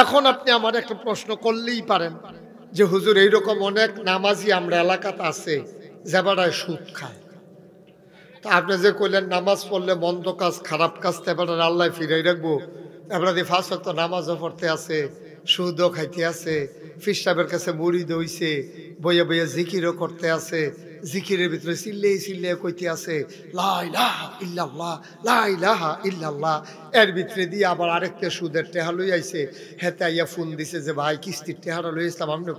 এখন আপনি আমার একটা প্রশ্ন করলেই পারেন যে হুজুর এইরকম অনেক নামাজি আমরা এলাকাতে আছে যে বেড়ায় সুদ খায়। তা আপনি যে কইলেন নামাজ পড়লে মন্দ কাজ খারাপ কাজ তেবারে আল্লাহ ফিরাই রাখবো, এবার দিয়ে 5 ওয়াক্ত নামাজও পড়তে আছে, সুদও খাইতে আছে, ফির সাহেবের কাছে মুড়ি দইছে, বইয়ে বইয়ে জিকিরও করতে আছে, জিকিরের ভিতরে চিল্লে কইতে আছে লা ইলাহা ইল্লাল্লাহ লা ইলাহা ইল্লাল্লাহ। এর ভিতরে দিয়ে আবার আরেকটা সুদের টেহা লই আইছে, হেতে আইয়া ফোন দিছে যে ভাই কিস্তির টেহাটা লই আসলাম আপনি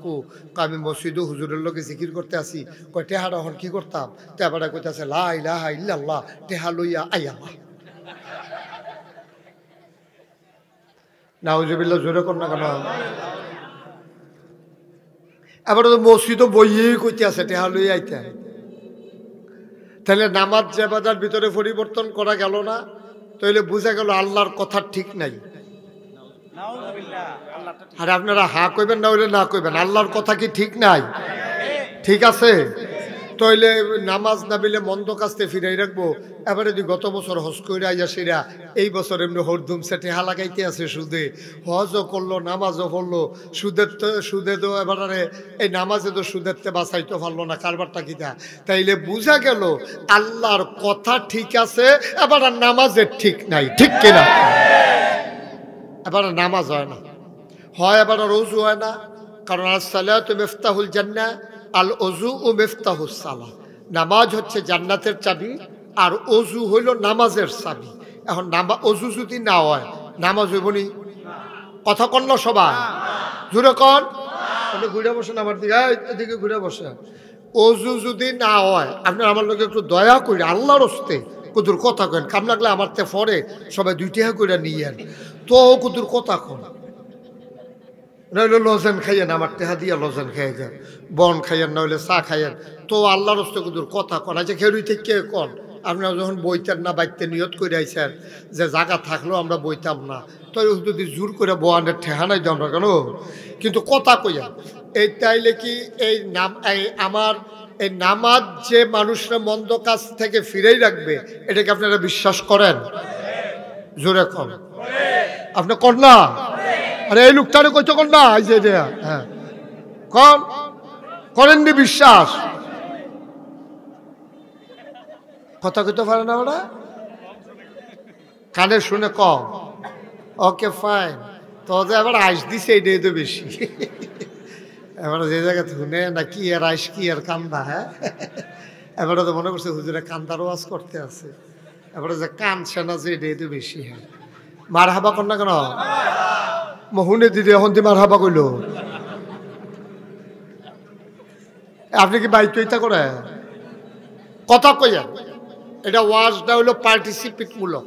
আমি মসজিদ হুজুরের লোকে জিকির করতে আসি, কয় টেহাটা এখন কি করতাম, তেবারা কইতেছে লা ইলাহা ইল্লাল্লাহ টেহা লইয়া আইয়াল্লাহ। নাউজুবিল্লাহ, জোরে কর না কেন? এবার তো মসজিদও বইয়েই কইতে আছে টেহা লইয়া আইতে। তাহলে নামাজ জাবাদার ভিতরে পরিবর্তন করা গেল না, তাহলে বোঝা গেল আল্লাহর কথা ঠিক নাই। আর আপনারা হা কইবেন না হইলে না কইবেন, আল্লাহর কথা কি ঠিক নাই? ঠিক আছে। তাইলে নামাজ না বিলে মন্দ কাজতে ফিরাই রাখবো। এবারে যদি গত বছর হজ কইরা আইয়া সেরা এই বছর এমনি হরদুম সেটে হা লাগাইতে আছে সুদে, হজও করলো নামাজও পড়লো, সুদে তো এবারে এই নামাজে তো সুদের তে বাঁচাইতে পারলো না, কারবারটা কিটা। তাইলে বুঝা গেল আল্লাহর কথা ঠিক আছে, এবার নামাজের ঠিক নাই, ঠিক কিনা? এবার নামাজ হয় না, হয় এবার রোজু হয় না, কারণ আসসালাতু মিফতাহুল জান্নাহ আল ওযু ও মিফতাহুস সালাহ। নামাজ হচ্ছে জান্নাতের চাবি আর ওযু হইল নামাজের চাবি। এখন ওযু যদি না হয় নামাজ হইব নি? কথা কন না সবাই, জোরে কন। আপনি ঘুরে বসেন আমার দিকে, এদিকে ঘুরে বসেন। ওযু যদি না হয় আপনি আমার লোক একটু দয়া করে আল্লাহর হস্তে কুদুর কথা কেন, কাম লাগলে আমার তে ফরে সবাই 2 টাকা করে নিয়েন তো কুদুর কথা কন। নইলে লজেন খাইয়েন, আমার টেহা দিয়া লজেন খাইয়ে যান, বন খাইয়েন, নইলে চা খাইয়েন তো আল্লাহর হস্তে কুদুর কথা কন। আচ্ছা খেরুই থেকে কন, আপনারা যখন বইতেন না বাইতে নিয়ত করে আইছেন যে জায়গা থাকলেও আমরা বইতাম না, তো যদি জোর করে বোয়ানের ঠেহা নাই আমরা কেন, কিন্তু কথা কইয়া এই তাইলে কি এই আমার এই নামাজ যে মানুষরা মন্দ কাজ থেকে ফিরেই রাখবে, এটাকে আপনারা বিশ্বাস করেন? জোরে কন। আপনি কর না? আরে এই লোকটারে কইতে কর না, এই যে হ্যাঁ কন, করেননি বিশ্বাস? কথা কইতে পারে না ওরা, কানে শুনে কম। ওকে ফাইন, তো যে আবার আইস দিছে এটাই তো বেশি। এবার যে জায়গায় শুনে না কি আর আইস কি আর কান্দা, হ্যাঁ এবারে তো মনে করছে হুজুরে কান্দার ওয়াজ করতে আছে, এবারে যে কানছে না যে এটাই তো বেশি। হ্যাঁ মার হাবা কর না কেন? মহুনে দিদি এখন তুই মার হাবা কইল, আপনি কি বাইক ইচ্ছা করে কথা কইয়া? এটা ওয়াজটা হইল পার্টিসিপেট মূলক,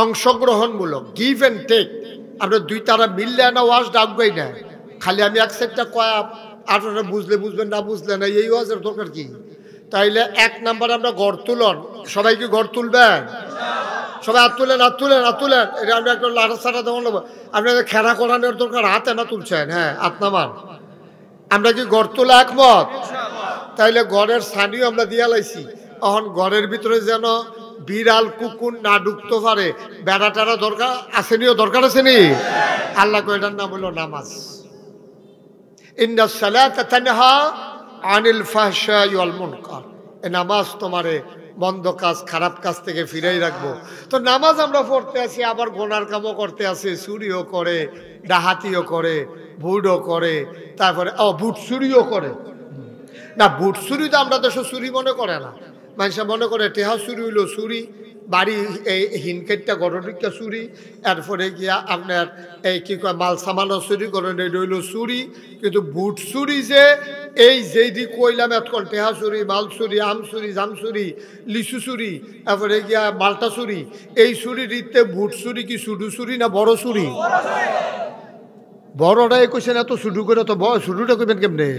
অংশগ্রহণমূলক, গিভ অ্যান্ড টেক। আমরা 2 তারা মিললে না ওয়াজটা আগাই না, খালি আমি এক সেটটা কয়া আপনারা বুঝলে বুঝবেন, না বুঝলে না, এই ওয়াজের দরকার কি? তাইলে 1 নাম্বার আমরা গড় তুলন, সবাই কি গড় তুলবেন? সবাই হাত তুলেন, হাত তুলেন, হাত তুলেন। এটা আমরা একটা লাঠা ছাড়া দেওয়া নেবো, আপনাদের খেলা করানোর দরকার, হাতে না তুলছেন, হ্যাঁ হাত নামান। আমরা কি গড় তোলা একমত? তাইলে গড়ের ছানিও আমরা দিয়া লাইছি, এখন ঘরের ভিতরে যেন বিড়াল কুকুর না ঢুকতে পারে, বেড়া টেড়া দরকার আসেনিও, দরকার আসেনি? আল্লাহ কো এটার নাম হলো নামাজ। ইন্নাস সালাতা তানহা আনিল ফাহশাই ওয়াল মুনকার। এই নামাজ তোমারে মন্দ কাজ খারাপ কাজ থেকে ফিরাই রাখবো। তো নামাজ আমরা পড়তে আসি, আবার গোনার কামও করতে আসি, চুরিও করে, ডাহাতিও করে, ভুটও করে, তারপরে বুট চুরিও করে। না বুট চুরি তো আমরা দেশে চুরি মনে করে না, মানুষ মনে করে টেহা চুরি হইলো চুরি, বাড়ি এই হিনকেটটা গড়িকা চুরি, এরপরে গিয়া আপনার এই কি কয় মাল সামানও চুরি করেন, এটা হইলো চুরি। কিন্তু বুট চুরি যে এই যেই দিক কইলাম এতক্ষণ, টেহা চুরি, মাল চুরি, আম চুরি, জাম চুরি, লিচু চুরি, তারপরে গিয়া মালটা চুরি, এই চুরি দিতে বুট চুরি কি শুধু চুরি না বড় চুরি? বড়টাই কইছেন এত শুরু করে, তো শুরুটা করবেন কেমনে?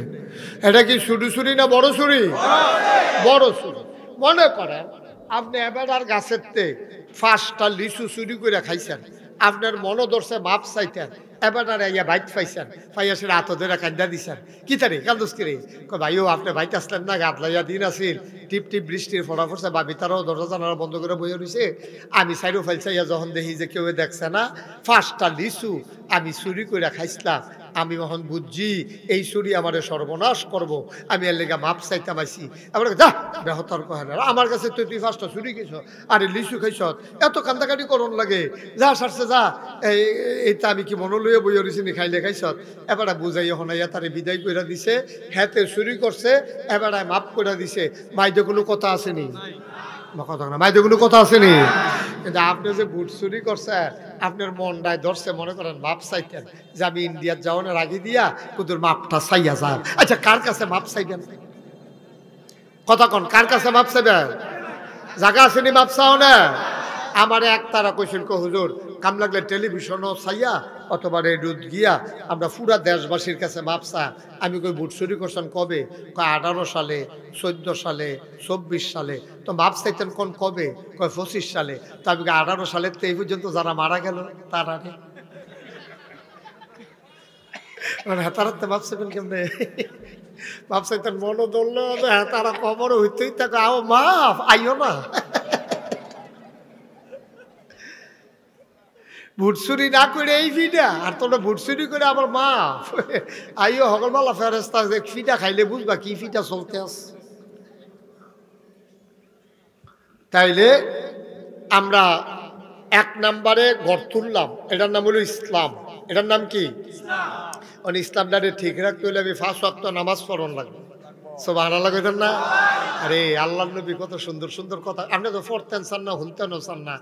এটা কি শুরু চুরি না বড় চুরি? বড় চুরি। মনে করেন আপনি এবার আর গাছের তে 5টা লিচু চুরি করে খাইছেন, আপনার মনে ধরছে মাপ চাইতেন, এবার ইয়া বাইক পাইছেন পাইয়া সে রাত ধরে কান্দা দিছেন কি তারে কান্দুস কিরে ভাইও আপনি বাইক আসলেন না গাত লাইয়া দিন আসিল টিপ টিপ বৃষ্টির ফোড়া পড়ছে বা ভিতরেও দরজা জানালা বন্ধ করে বইয়া রয়েছে আমি সাইডও ফাইলছাইয়া যখন দেখি যে কেউ দেখছে না 5টা লিচু আমি চুরি করে খাইছিলাম আমি যখন বুঝছি এই চুরি আমার সর্বনাশ করব আমি এর লেগে মাপ চাইতাম আইছি আবার যা বেহতর কহে না আমার কাছে তুই 5টা চুরি খাইছ আরে লিচু খাইছ এত কান্দাকাটি করন লাগে যা সারছে যা এইটা আমি কি মনে লইয়া বইয়া রয়েছি নি খাইলে খাইছ এবার বুঝাই হনাইয়া তারে বিদায় করে দিছে হ্যাঁতে চুরি করছে এবার মাপ করে দিছে মাইদে কোনো কথা আসেনি কথা না মাইদে কোনো কথা আসেনি কিন্তু আপনি যে বুট চুরি করছেন আপনার মনটায় ধরছে মনে করেন মাপ চাইতেন যে আমি ইন্ডিয়ার যাওয়ানোর আগে দিয়া কুদুর মাপটা চাইয়া যান আচ্ছা কার কাছে মাপ চাইবেন কথা কন কার কাছে মাপ চাইবেন জায়গা আসেনি মাপ চাও না আমার এক তারা কইছিল হুজুর কাম লাগলে টেলিভিশনও চাইয়া অথবা রেডিওত গিয়া আমরা পুরা দেশবাসীর কাছে মাপ চা আমি কই বুট চুরি করছেন কবে কয় 18 সালে 14 সালে 24 সালে তো মাপ চাইতেন কোন কবে কয় 25 সালে তো আমি 18 সালের তো এই পর্যন্ত যারা মারা গেল তারা মানে হেতারাতে মাপ চাইবেন কেমনে মাপ চাইতেন মনও ধরলো তারা কবর হইতেই থাকে আও মাফ আইও না বুট চুরি না করে এই ফিডা আর তোমরা বুট চুরি করে আবার মাফ আইও হকলমালা ফেরেস্তা ফিডা খাইলে বুঝবা কি ফিডা চলতে আছে তাইলে আমরা 1 নম্বরে ঘর তুললাম এটার নাম হলো ইসলাম এটার নাম কি ইসলাম ইসলামটারে ঠিক রাখতে হলে আমি 5 ওয়াক্ত নামাজ পড়ন লাগবে সুবহানাল্লাহ কইতেন না আরে আল্লাহর নবী কত সুন্দর সুন্দর কথা আপনি তো পড়তেন চান না শুনতেনও চান না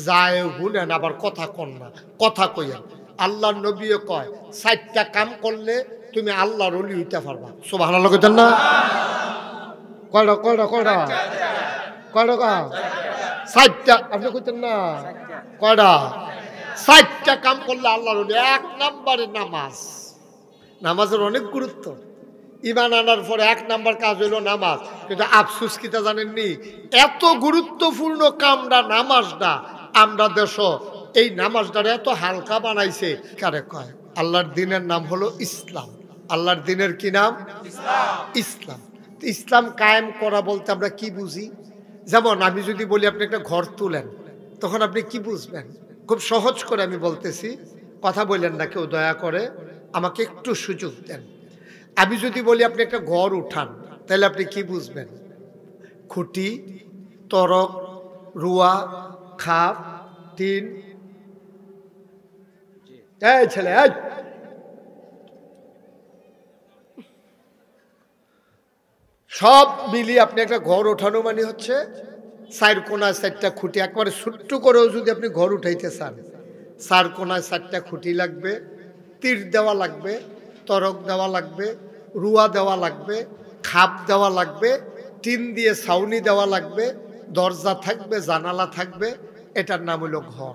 যায় শুনেন আবার কথা কন না কথা কইয়েন আল্লাহর নবীও কয় 4টা কাম করলে তুমি আল্লাহর ওলি হইতে পারবা সুবহানাল্লাহ কইতেন না কয়টা কয়টা কয়টা কয়টা 4টা আপনি কইতেন না কয়টা 4টা কাম করলে আল্লাহর ওলি 1 নম্বরে নামাজ নামাজের অনেক গুরুত্ব ইমান আনার পরে 1 নম্বর কাজ হইল নামাজ কিন্তু আফসুস কিতা জানেননি এত গুরুত্বপূর্ণ কামটা নামাজটা আমরা দেশ এই নামাজটা এত হালকা বানাইছে কারে কয় আল্লাহর দ্বীনের নাম হলো ইসলাম আল্লাহর দ্বীনের কি নাম ইসলাম ইসলাম কায়েম করা বলতে আমরা কি বুঝি যেমন আমি যদি বলি আপনি একটা ঘর তুলেন তখন আপনি কি বুঝবেন খুব সহজ করে আমি বলতেছি কথা বললেন না কেউ দয়া করে আমাকে একটু সুযোগ দেন আমি যদি বলি আপনি একটা ঘর উঠান তাহলে আপনি কি বুঝবেন খুঁটি তরক রুয়া খাপ টিন এই ছেলে সব মিলিয়ে আপনি একটা ঘর ওঠানো মানে হচ্ছে 4 কোনায় 4টা খুঁটি একবারে ছোট্ট করেও যদি আপনি ঘর উঠাইতে চান 4 কোনায় 4টা খুঁটি লাগবে তীর দেওয়া লাগবে তরক দেওয়া লাগবে রুয়া দেওয়া লাগবে খাপ দেওয়া লাগবে টিন দিয়ে ছাউনি দেওয়া লাগবে দরজা থাকবে জানালা থাকবে এটার নাম হলো ঘর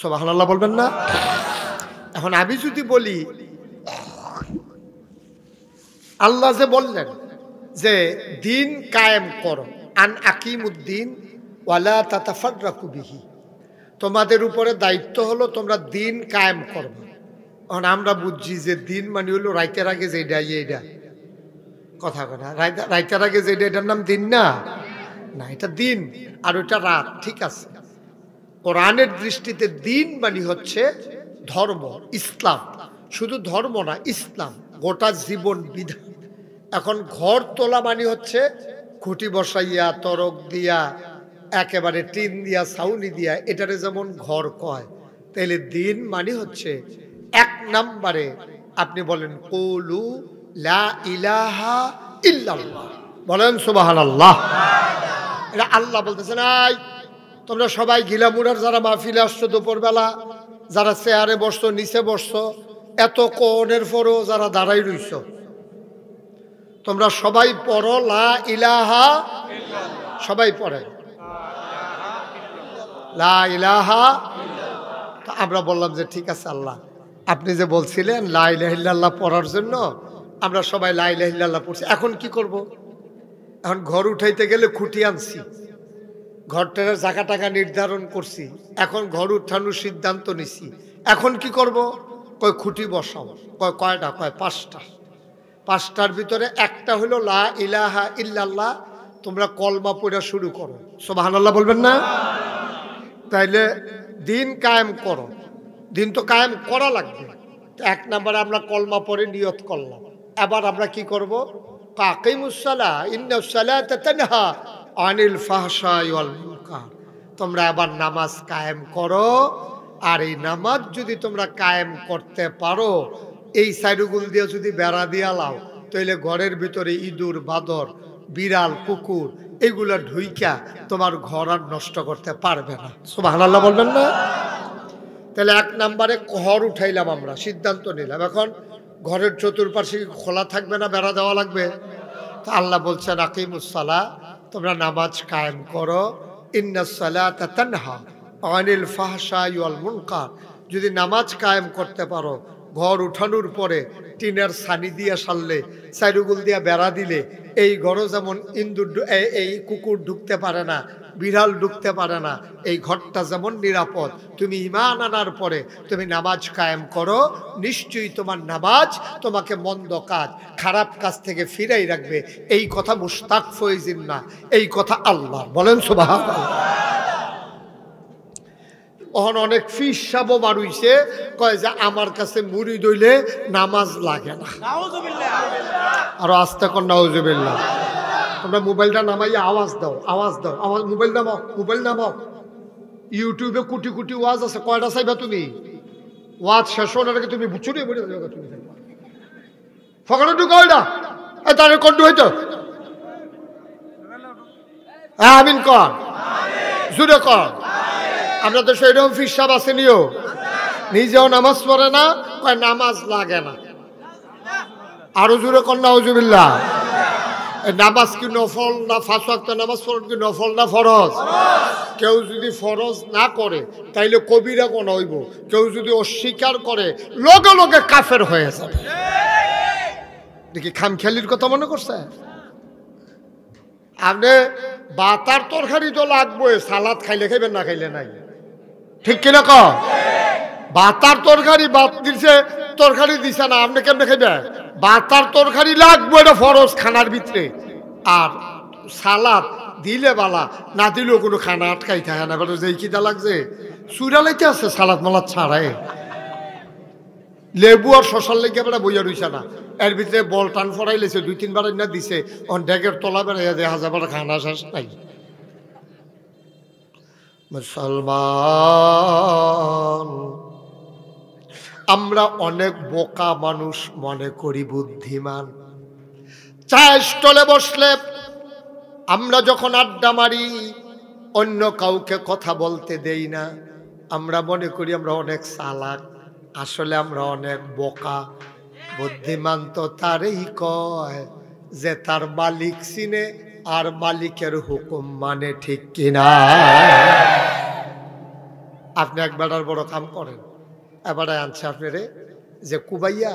সুবহানাল্লাহ বলবেন না এখন আমি যদি বলি আল্লাহ যে বললেন যে দিন কায়েম করো আন আকিমুদ্দিন ওয়ালা তাতাফাররাকু বিহি তোমাদের উপরে দায়িত্ব হলো তোমরা দিন কায়েম করবে এখন আমরা বুঝছি যে দিন মানে হলো রাইতের আগে যেটা এইটা কথা কথা রাইতের আগে যেটা এটার নাম দিন না না এটা দিন আর ওইটা রাত ঠিক আছে কোরআনের দৃষ্টিতে দিন মানে হচ্ছে ধর্ম ইসলাম শুধু ধর্ম না ইসলাম গোটা জীবন বিধান এখন ঘর তোলা মানে হচ্ছে খুঁটি বসাইয়া তরক দিয়া একেবারে টিন দিয়া ছাউনি দিয়া এটারে যেমন ঘর কয় তাহলে দিন মানে হচ্ছে 1 নম্বরে আপনি বলেন কুলু লা ইলাহা ইল্লাল্লাহ বলেন সুবহানাল্লাহ এটা আল্লাহ বলতেছেন এই তোমরা সবাই গিলামুড়ার যারা মাহফিলে আসছো দুপুরবেলা যারা চেয়ারে বসছো নিচে বসছো এত কোণের পরও যারা দাঁড়াই রইছো তোমরা সবাই পড়ো লা ইলাহা ইল্লাল্লাহ সবাই পড়ে লা ইলাহা তো আমরা বললাম যে ঠিক আছে আল্লাহ আপনি যে বলছিলেন লা ইলাহা ইল্লাল্লাহ পড়ার জন্য আমরা সবাই লা ইলাহা ইল্লাল্লাহ পড়ছি এখন কি করব এখন ঘর উঠাইতে গেলে খুঁটি আনছি ঘরটার জায়গা টাকা নির্ধারণ করছি এখন ঘর উঠানোর সিদ্ধান্ত নিছি এখন কি করব কয় খুঁটি বসাও। কয় কয়টা? কয় 5টা। 5টার ভিতরে একটা হলো লা ইলাহা ইল্লাল্লাহ। তোমরা কলমা পড়া শুরু করো, সুবহানাল্লাহ বলবেন না? তাইলে দিন কায়েম করো। দিন তো কায়েম করা লাগবে। 1 নম্বরে আমরা কলমা পড়ে নিয়ত করলাম। এবার আমরা কি করব? কাকিমুস সালাহ ইন্নাস সালাতা তানহা আনিল ফাহশাই ওয়াল মুনকার। তোমরা আবার নামাজ কায়েম করো। আর এই নামাজ যদি তোমরা কায়েম করতে পারো, এই সাইডগুল দিয়ে যদি বেড়া দিয়া লাও, তাইলে ঘরের ভিতরে ইঁদুর, বাদর, বিড়াল, কুকুর এগুলা ঢুইকা তোমার ঘর আর নষ্ট করতে পারবে না, সুবহানাল্লাহ বলবেন না? তাহলে 1 নম্বরে ঘর উঠাইলাম, আমরা সিদ্ধান্ত নিলাম। এখন ঘরের চতুর্পাশে খোলা থাকবে না, বেড়া দেওয়া লাগবে? তা আল্লাহ বলছেন আকিমুস সালাহ, তোমরা নামাজ কায়েম করো। ইন্নাস সালাতা তানহা আনিল ফাহশাই ওয়াল মুনকার। যদি নামাজ কায়েম করতে পারো, ঘর উঠানোর পরে টিনের ছানি দিয়ে সারলে, সাইডুগুল দিয়ে বেড়া দিলে, এই ঘরও যেমন ইন্দুর এই কুকুর ঢুকতে পারে না, বিড়াল ঢুকতে পারে না, এই ঘরটা যেমন নিরাপদ। তুমি ঈমান আনার পরে তুমি নামাজ কায়েম করো, নিশ্চয়ই তোমার নামাজ তোমাকে মন্দ কাজ, খারাপ কাজ থেকে ফিরাই রাখবে। এই কথা মুশতাক ফয়জিন না, এই কথা আল্লাহ বলেন, সুবহানাল্লাহ। ওখানে অনেক ফিস সাবো বাড়ুইছে, কয় যে আমার কাছে মুড়ি দইলে নামাজ লাগে না। আরো আস্তে কর নাউজুবিল্লাহ। তোমরা মোবাইলটা নামাইয়া আওয়াজ দাও, আওয়াজ দাও, আওয়াজ। মোবাইল নামাও, মোবাইল নামাও। ইউটিউবে কোটি কোটি ওয়াজ আছে, কয়টা চাইবা তুমি? ওয়াজ শেষ হওয়ার আগে তুমি বুঝুনি বলে তুমি ফকানো টু কয়টা তার কন্টু হইতো। হ্যাঁ আমিন কর, জুড়ে কর। আমরা তো সেইরকম ফিসাব আছে নিও, নিজেও নামাজ পড়ে না, কয় নামাজ লাগে না। আরো জুড়ে কর নাউজুবিল্লাহ। নামাজ কি নফল না? 5 ওয়াক্ত নামাজ পড়েন কি নফল না ফরজ? কেউ যদি ফরজ না করে তাইলে কবিরা গুনাহ হইব। কেউ যদি অস্বীকার করে লগে লগে কাফের হয়ে যাবে। দেখি খামখেয়ালির কথা মনে করছে? আপনি বাতার তরকারি তো লাগবে, সালাদ খাইলে খাইবেন, না খাইলে নাই, ঠিক কিনা ক? বাতার তরকারি বাত দিছে, তরকারি দিছে না, আপনি কেমনে খাইবেন? বাতার তরকারি লাগবে, এটা ফরজ খানার ভিতরে। আর সালাদ দিলে বালা, না দিলেও কোনো খানা আটকাই থাকে না। বলে যেই কিটা লাগছে চুরালাইতে আছে সালাদ মালাদ ছাড়াই। লেবু আর শশার লেগে বেড়া বইয়া রইছে না, এর ভিতরে বল টান ফরাই লেছে, 2-3 বার না দিছে, অন ডেকের তলা বেড়াইয়া দেখা যাবে খানা শেষ নাই। মুসলমান, আমরা অনেক বোকা মানুষ মনে করি বুদ্ধিমান। চায়ের স্টলে বসলে আমরা যখন আড্ডা মারি, অন্য কাউকে কথা বলতে দেই না, আমরা মনে করি আমরা অনেক চালাক। আসলে আমরা অনেক বোকা। বুদ্ধিমান তো তারই কয় যে তার মালিক চিনে আর মালিকের হুকুম মানে, ঠিক কিনা? আপনি একবার বড় কাম করেন, এবারে আনছে আপনারে যে কুবাইয়া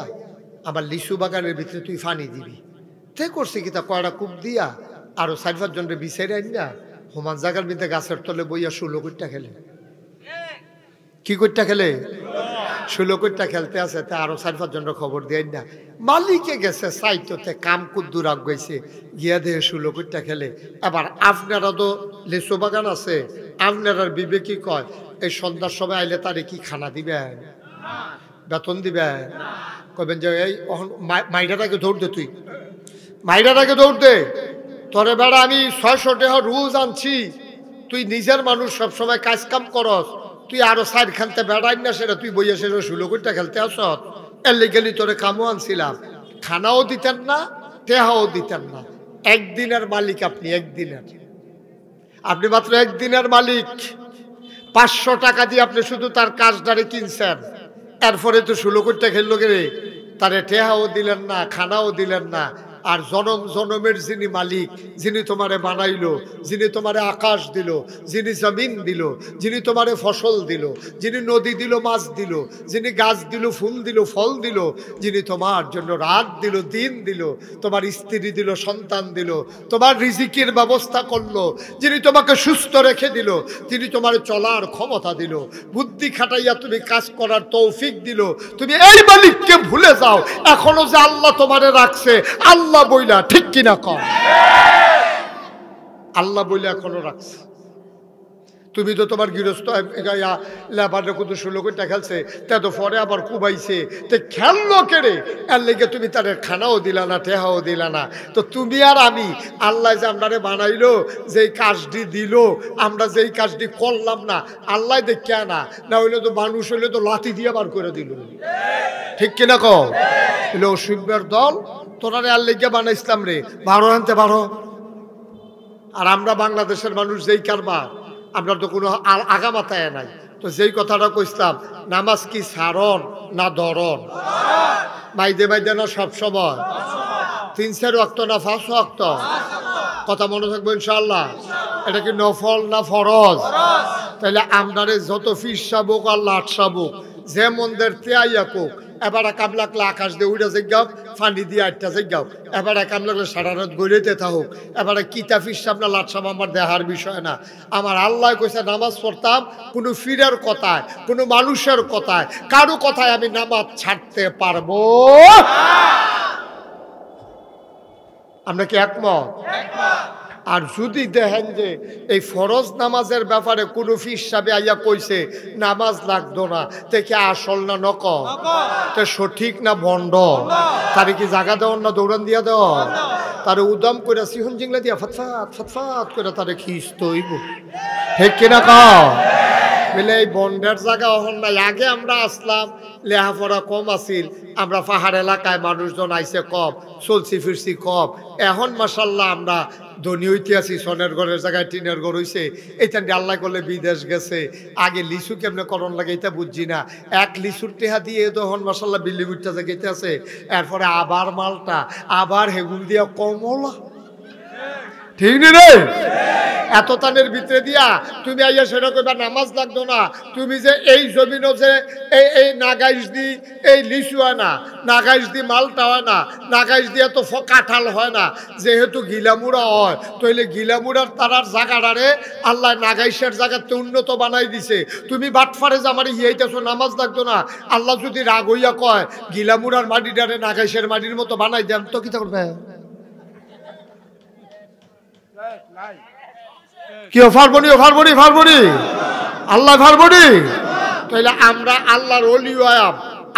আমার লিচু বাগানের ভিতরে তুই ফানি দিবি। তে করছি কি তা কয়টা কূপ দিয়া আরো 4-5 জনের বিচারে আইন না, হোমান জাগার ভিতরে গাছের তলে বইয়া 16 কোটটা খেলে। কি কোটটা খেলে? 16 কোটটা খেলতে আছে। তা আরো 4-5 জনের খবর দিয়ে না, মালিকে গেছে সাইততে কাম কুদ্দুর আগ গেছে, গিয়া দিয়ে 16 কোটটা খেলে। এবার আপনারা তো লিচু বাগান আছে, আপনার বিবেকী কয় এই সন্ধ্যার সময় আইলে তারে কি খানা দিবেন, বেতন দিবেন? কবেন যে এই মাইডাটাকে দৌড় দে, তুই মাইডাটাকে দৌড় দে, তোরে বেড়া আমি 600 টাকা রোজ আনছি, তুই নিজের মানুষ সবসময় কাজ কাম করস, তুই আরো 4 খেলতে বেড়াই না, সেটা তুই বইয়া সেটা 16 কোটি খেলতে আসত। এর লেগেলি তোরে কামও আনছিলাম, খানাও দিতেন না, টেহাও দিতেন না। একদিনের মালিক আপনি, একদিনের, আপনি মাত্র একদিনের মালিক। 500 টাকা দিয়ে আপনি শুধু তার কাজটারে কিনছেন, এরপরে তো 16 কোটি খেললো গে, তারে টেহাও দিলেন না, খানাও দিলেন না, আর জনম জনমের যিনি মালিক, যিনি তোমারে বানাইলো, যিনি তোমারে আকাশ দিল, যিনি জমিন দিল, যিনি তোমারে ফসল দিল, যিনি নদী দিল, মাছ দিল, যিনি গাছ দিল, ফুল দিল, ফল দিল, যিনি তোমার জন্য রাত দিল, দিন দিল, তোমার স্ত্রী দিল, সন্তান দিল, তোমার রিজিকের ব্যবস্থা করলো, যিনি তোমাকে সুস্থ রেখে দিল, তিনি তোমার চলার ক্ষমতা দিল, বুদ্ধি খাটাইয়া তুমি কাজ করার তৌফিক দিল, তুমি এই মালিককে ভুলে যাও। এখনো যে আল্লাহ তোমারে রাখছে, আল্লাহ বইলা, ঠিক কিনা কর, আল্লাহ বইলা এখনো রাখছে। তুমি তো তোমার গৃহস্থ লেবারে কত 16 কোটি খেলছে, তা তো পরে আবার কুবাইছে, তো খেললো কেড়ে, এর লেগে তুমি তার খানাও দিলা না, টেহাও দিলা না। তো তুমি আর আমি, আল্লাহ যে আপনারে বানাইলো, যেই কাজটি দিল, আমরা যেই কাজটি করলাম না, আল্লাহ দেখিয়া না, না হইলে তো মানুষ হইলে তো লাথি দিয়ে বার করে দিল, ঠিক কিনা কও? এলো অসুখের দল, তোরারে আর লেগে বানাইছিলাম রে, বারো আনতে বারো। আর আমরা বাংলাদেশের মানুষ যেই কারবার, আমরা তো কোনো আগামাতায় নাই। তো যেই কথাটা কইতাম, নামাজ কি সারণ না ধরন? মাইদে মাইদে না সব সময়? 3-4 ওয়াক্ত না 5 ওয়াক্ত? কথা মনে থাকবো ইনশাআল্লাহ। এটা কি নফল না ফরজ? তাহলে আমদারে যত ফিস সাবুক আর লাট সাবুক, যে মন্দের তেয়াইয়া কোক, এবার কাম লাগলে আকাশ দিয়ে উড়ে যাই, ফানি দিয়ে আটটা যাই, এবার কাম লাগলে সারা রাত গড়িতে থাকুক, এবারে কিতা ফিসাব না লাটসাব আমার দেহার বিষয় না। আমার আল্লাহ কইছে নামাজ পড়তাম, কোনো ফিরের কথায়, কোনো মানুষের কথায়, কারো কথায় আমি নামাজ ছাড়তে পারবো। আমরা কি একমত? আর যদি দেখেন যে এই ফরজ নামাজের ব্যাপারে কোনো ফিস সাহেব আইয়া কইছে নামাজ লাগতো না, দেখে আসল না নকল, তো সঠিক না ভণ্ড, তারে কি জায়গা দেওয়ার না দৌড়ান দিয়া দেওয়া, তারে উদাম করে সিহন জিংলা দিয়া ফটফাট ফটফাট করে তারে খিস্ত হইব, ঠিক কিনা কও? বলে এই বন্ডের জায়গা হন নাই। আগে আমরা আসলাম, লেহাপড়া কম আছিল, আমরা পাহাড় এলাকায় মানুষজন আইসে কম, চলছি ফিরছি কম। এখন মাশাল্লাহ আমরা ধনী হইতে আছি, সোনের ঘরের জায়গায় টিনের ঘর হইছে। এইটা আল্লাহ করলে বিদেশ গেছে। আগে লিচু কেমনে করণ লাগে এটা বুঝছি না, এক লিচুর টেহা দিয়ে তখন মাশাল্লাহ বিল্ডিং উঠতে জায়গাতে আছে। এরপরে আবার মালটা, আবার হেগুন দিয়া কমলা, ঠিক নি রে? এত তানের ভিতরে দিয়া তুমি আইয়া সেটা কইবা নামাজ লাগতো না। তুমি যে এই জমিনও যে এই নাগাইশ দি এই লিচু হয় না, নাগাইশ দি মালটা হয় না, নাগাইশ দিয়ে তো কাঁঠাল হয় না, যেহেতু গিলামুড়া হয়, তাইলে গিলামুড়ার তারার জায়গাটারে আল্লাহ নাগাইশের জায়গাতে উন্নত বানাই দিছে। তুমি বাটফারে যে আমার ইয়েইতেছো নামাজ লাগতো না, আল্লাহ যদি রাগ হইয়া কয় গিলামুড়ার মাটিটারে নাগাইশের মাটির মতো বানাই দেন, তো কি করবে? কি ফারবনি ফারবনি ফারবনি আল্লাহ ফারবনি। তাইলে আমরা আল্লাহর ওলি আয়াম,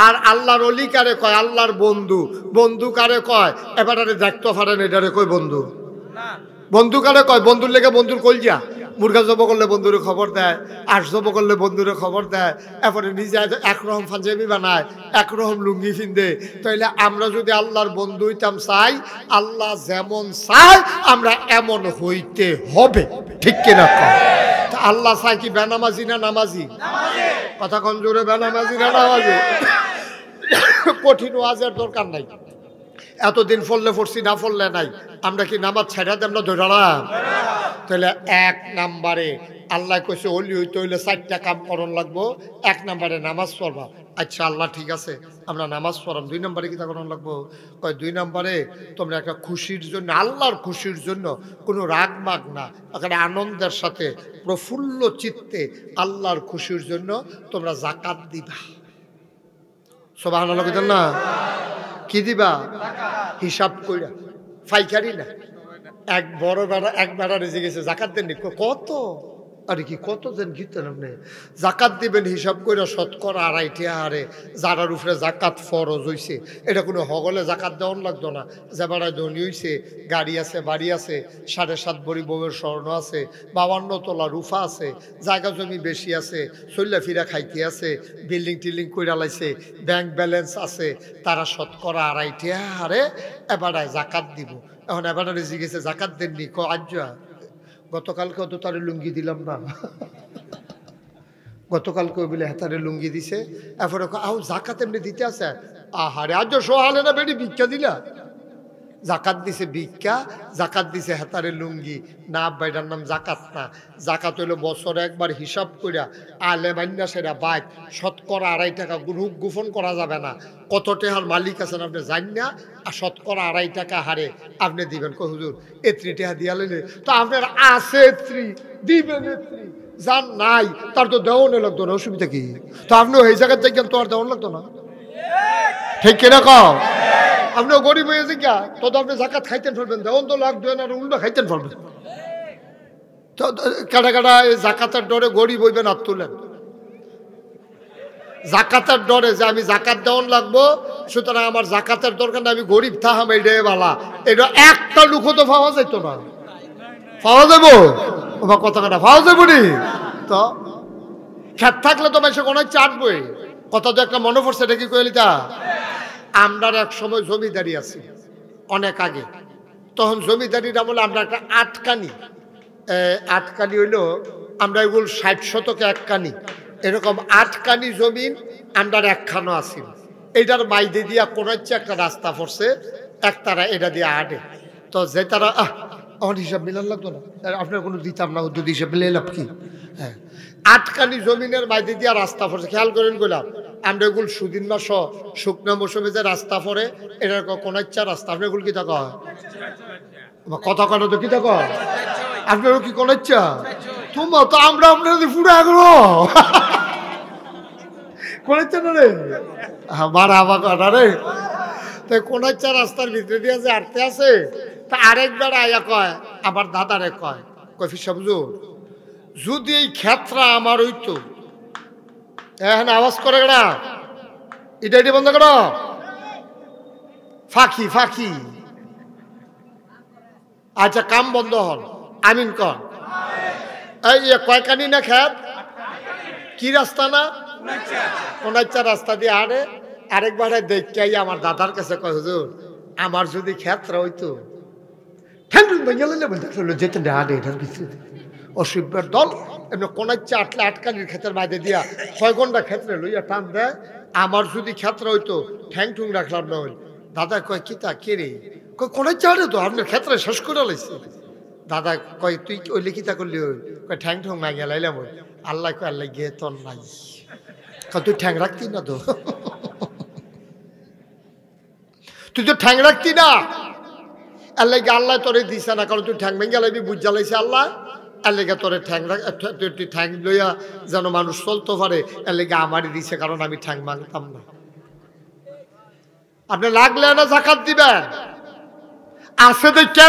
আর আল্লাহর ওলি কারে কয়? আল্লাহর বন্ধু। বন্ধু কারে কয়? এবারে দেখতে পারেন এটারে কয় বন্ধু। বন্ধু কারে কয়? বন্ধুর লেগে বন্ধুর কলজা। মুরগা জব করলে বন্ধুরে খবর দেয়, আশ জব করলে বন্ধুরে খবর দেয়, এরপরে নিজে একরকম পাঞ্জাবি বানায়, একরকম লুঙ্গি ফিন্দে। তাইলে আমরা যদি আল্লাহর বন্ধু হইতাম চাই, আল্লাহ যেমন চাই আমরা এমন হইতে হবে, ঠিক কিনা? আল্লাহ চাই কি বেনামাজি না নামাজি? কথা কোন জোরে, বেনামাজি না নামাজি? কঠিন ওয়াজের দরকার নাই, এতদিন ফললে পড়ছি না ফললে নাই। আমরা কি নামাজ ছেড়া দেব না ধরালাম? তাহলে 1 নম্বরে আল্লাহ কইছে ওলি হইতে হইলে 4টা কাম করণ লাগবো। 1 নম্বরে নামাজ পড়বা। আচ্ছা আল্লাহ ঠিক আছে, আমরা নামাজ পড়াম। 2 নম্বরে কি তা করণ লাগবো? কয় 2 নম্বরে তোমরা একটা খুশির জন্য, আল্লাহর খুশির জন্য, কোনো রাগ মাগ না, একটা আনন্দের সাথে প্রফুল্ল চিত্তে আল্লাহর খুশির জন্য তোমরা যাকাত দিবা। সুবহানাল্লাহ কইতেন না? কি দিবা? হিসাব কইরা, ফাইকারি না। এক বড় বেড়া, এক বেড়া রেজে গেছে, জাকাত দেননি। কত? আরে কি কত দেন? গীতেন আপনি জাকাত দিবেন হিসাব করে, শতকরা 2.5 টাকা হারে যারার উপরে জাকাত ফরজ হইছে। এটা কোনো হগলে জাকাত দেওয়ান লাগতো না। যে বেড়ায় ধনী হইছে, গাড়ি আছে, বাড়ি আছে, 7.5 ভরি বউয়ের স্বর্ণ আছে, 52 তলা রুফা আছে, জায়গা জমি বেশি আছে, চল্লা ফিরা খাইতে আছে, বিল্ডিং টিল্ডিং কইরা লাইছে, ব্যাংক ব্যালেন্স আছে, তারা শতকরা 2.5 টাকা হারে এবারায় জাকাত দিব। এখন এবারে জিজ্ঞেসে জাকাত দেননি? আজ্জা গতকালকে তো তারে লুঙ্গি দিলাম না, গতকালকে বলে হাতারে লুঙ্গি দিছে। এরপরে আও জাকাত এমনি দিতে আছে। আহারে আজ সোহালে না বেড়ি ভিক্ষা দিলা, জাকাত দিছে ভিক্ষা, জাকাত দিছে হেতারে লুঙ্গি। না আব্বা, এটার নাম জাকাত না। জাকাত হইলো বছরে একবার হিসাব কইরা আলে মাইন্না সেরা বাইক শতকরা 2.5 টাকা গোপন করা যাবে না। কত টাকার মালিক আছেন আপনি জানেন না, আর শতকরা 2.5 টাকা হারে আপনি দিবেন। কই হুজুর এত্রি টাকা দিয়া লইলে তো আপনার আছে এত্রি দিবেন, এত্রি যার নাই তার তো দেওয়ানো লাগতো না, অসুবিধা কি? তো আপনি এই জায়গায় দেখেন তো আর দেওয়ান লাগতো না, ঠিক কিনা কও? আপনিও গরিব হয়েছে গা, তো আপনি জাকাত খাইতেন ফেলবেন, দেওয়ান তো লাগবে না, আর উল্টা খাইতেন ফেলবেন। তো কাটা কাটা জাকাতের ডরে গরিব হইবেন আর তুলেন, জাকাতের ডরে যে আমি জাকাত দেওয়ান লাগবো, সুতরাং আমার জাকাতের দরকার না, আমি গরিব থাহাম, এইটাই বালা। এটা একটা লুকো তো পাওয়া যেত না, পাওয়া যাবো কথা কাটা পাওয়া যাবো নি। তো খেত থাকলে তো বেশি কোনো চাটবই। কথা তো একটা মনে পড়ছে, এটা কি কইলিতা? আমরা এক সময় জমিদারি আছি অনেক আগে, তখন জমিদারির আমলে আমরা একটা আটকানি হইলো, আমরা এগুলো 60 শতকে এককানি, এরকম 8 কানি জমিন আমরা একখানো আছি। এইটার বাইদে দিয়া কোন একটা রাস্তা পড়ছে, একতারা এটা দিয়ে আটে। তো যে তারা আমার হিসাব মিলান লাগতো না, আপনার কোনো দিতাম না, যদি হিসাব মিলে লাভ কি? হ্যাঁ, 8 কানি জমিনের বাইদে দিয়া রাস্তা পড়ছে, খেয়াল করেন গেলাম। আমরা এগুলো সুদিন মাস শুকনো মৌসুমে যে রাস্তা পড়ে, এটার কোন রাস্তা, আপনার এগুলো কি তা কয়? কথা কথা তো কি তা কয়? আপনারও কি কোন ইচ্ছা? তোমার তো আমরা পুরো আগ্রহ কোন ইচ্ছা না রে, আমার আবার কথা রে। তো কোন ইচ্ছা রাস্তার ভিতরে দিয়ে যে আটতে আছে, তা আরেকবার আয়া কয়, আমার দাদারে কয়, কফি সবজু যদি এই ক্ষেত্রা আমার হইতো, এখন আওয়াজ করে না, এটা বন্ধ করো, ফাঁকি ফাঁকি। আচ্ছা কাম বন্ধ হল, আমিন কন। এই কয়কানি না খেত, কি রাস্তা না কোনাচ্চা রাস্তা দিয়ে আরে আরেকবারে দেখে আমার দাদার কাছে কয়, হুজুর আমার যদি ক্ষেত্র হইতো, যেতে আড়ে এটার ভিতরে অসুবিধার দল এমনি কোনাচ্চা আটলে আটকানির ক্ষেত্রের বাইরে দিয়া 6 ঘন্টা ক্ষেত্রে লইয়া টান দেয়। আমার যদি ক্ষেত্র হইতো ঠ্যাং ঠুং রাখলাম না। হইল দাদা কয় কিতা কে রে, কয় কোনাচ্চা আড়ে তো আপনার ক্ষেত্রে শেষ করে লাইছে। দাদা কয় তুই ওই লিখিতা করলি, ওই কয় ঠ্যাং ঠুং না গেলাইলাম। ওই আল্লাহ কয় আল্লাহ গিয়ে তোর নাই, তুই ঠ্যাং রাখতি না তো, তুই তো ঠ্যাং রাখতি না, আল্লাহ আল্লাহ তোরে দিছে না, কারণ তুই ঠ্যাং ভেঙে লাইবি বুঝ জ্বালাইছে আল্লাহ। আল্লাহ তোরে ঠ্যাং তুই ঠ্যাং লইয়া যেন মানুষ চলতে পারে, আল্লাহ আমারই দিছে, কারণ আমি ঠ্যাং ভাঙতাম না। আপনি লাগলে না জাকাত দিবেন, আছে দেখেন